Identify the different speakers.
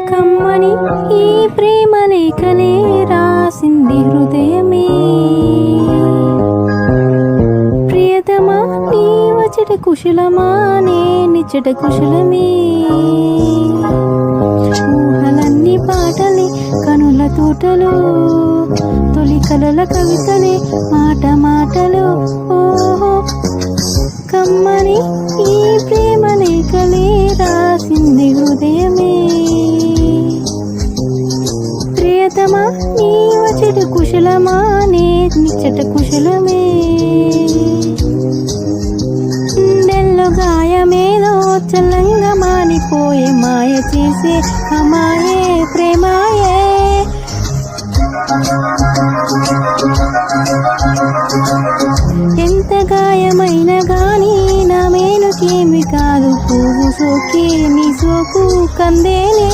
Speaker 1: కమ్మని ఈ ప్రేమ లేఖలే రాసింది హృదయమే, ప్రియతమా నీ వచ్చట కుశలమా నే నిచ్చట కుశలమే. ఊహలన్నీ పాటలే కనుల తోటలో, తొలి కలల కవితలే మాట మాటలు. ఓహో కమ్మని ఈ ప్రేమ లేఖలే రాసింది హృదయమే, ప్రియతమా నీ వచ్చట కుశలమా నే నిచ్చట కుశలమే. గుండెల్లో గాయమేదో చల్లంగా మానిపోయే, మాయ చేసే అమాయే ప్రేమాయే. ఎంత గాయమైన గాని నా మేలుకేమి కాదు, పువ్వు సోకే నీ సోకు కందేనే.